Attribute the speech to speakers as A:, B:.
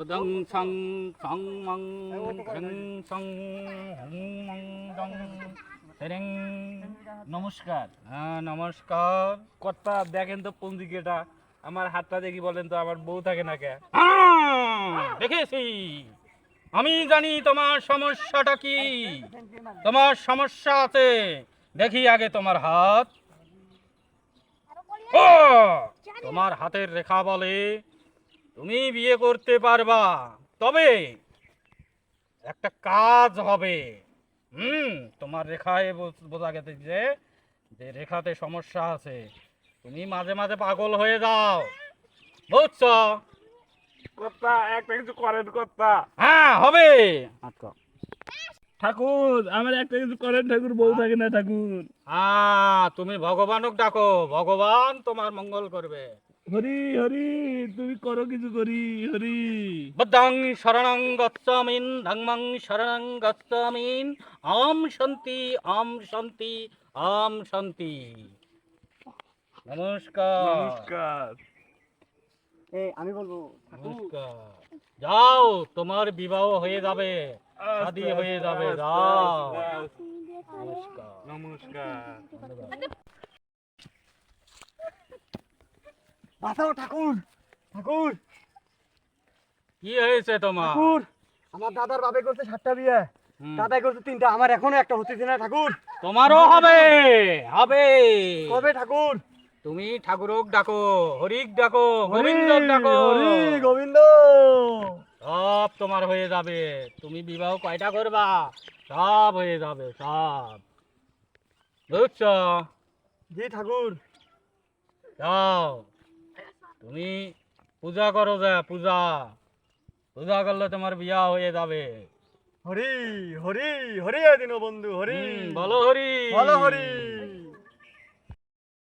A: দং song song Mong ঢং song Hong Mong দং তেরেং। নমস্কার। হ্যাঁ নমস্কার।
B: কর্তা দেখেন তো পঞ্জিকাটা, আমার হাতটা দেখি বলেন তো, আমার বউ থাকে না কে?
A: দেখেছি, আমি জানি তোমার সমস্যাটা কি। তোমার সমস্যা আছে, দেখি আগে তোমার হাত। ও, তোমার হাতের রেখা বলে তুমি বিয়ে করতে পারবা, তবে একটা কাজ হবে। তোমার রেখায় বোঝা গেছে যে যে রেখাতে সমস্যা আছে। তুমি মাঝে মাঝে পাগল হয়ে যাও, বুঝছো?
B: কর্তা একটা কিছু করেন কর্তা।
A: হ্যাঁ হবে। আটকা।
B: ঠাকুর আমার একটা কিছু করেন ঠাকুর, বউ থাকে না ঠাকুর।
A: তুমি ভগবানক ডাকো, ভগবান তোমার মঙ্গল করবে।
B: হরি হরি, তুমি করো কিছু করি হরি।
A: বুদ্ধং শরণং গচ্ছামিন, ধম্মং শরণং গচ্ছামিন, ওম শান্তি ওম শান্তি ওম শান্তি। নমস্কার।
B: নমস্কার।
C: আমি বলবো
A: নমস্কার। যাও, তোমার বিবাহ হয়ে যাবে, শাদী হয়ে যাবে, যাও। নমস্কার।
B: নমস্কার।
C: বাঁচাও ঠাকুর, ঠাকুর,
A: কি হয়েছে তোমার?
C: ঠাকুর। আমার দাদার বাপে করছে 7টা বিয়ে, দাদাই করছে 3টা, আমার এখনো একটা হতেছে না ঠাকুর।
A: তোমারও হবে, হবে।
C: কবে ঠাকুর?
A: তুমি ঠাকুরক ডাকো, হরিক ডাকো, গোবিন্দক ডাকো,
C: হরি গোবিন্দ।
A: সব তোমার হয়ে যাবে। তুমি বিবাহ কয়টা করবা, সব হয়ে যাবে, সব। বুঝছো?
C: জি ঠাকুর।
A: যাও, তুমি পূজা করো, যা পূজা, পূজা করলে তোমার বিয়া হয়ে যাবে।
C: হরি হরি হরি দিন বন্ধু হরি।
A: বলো হরি,
C: বলো হরি।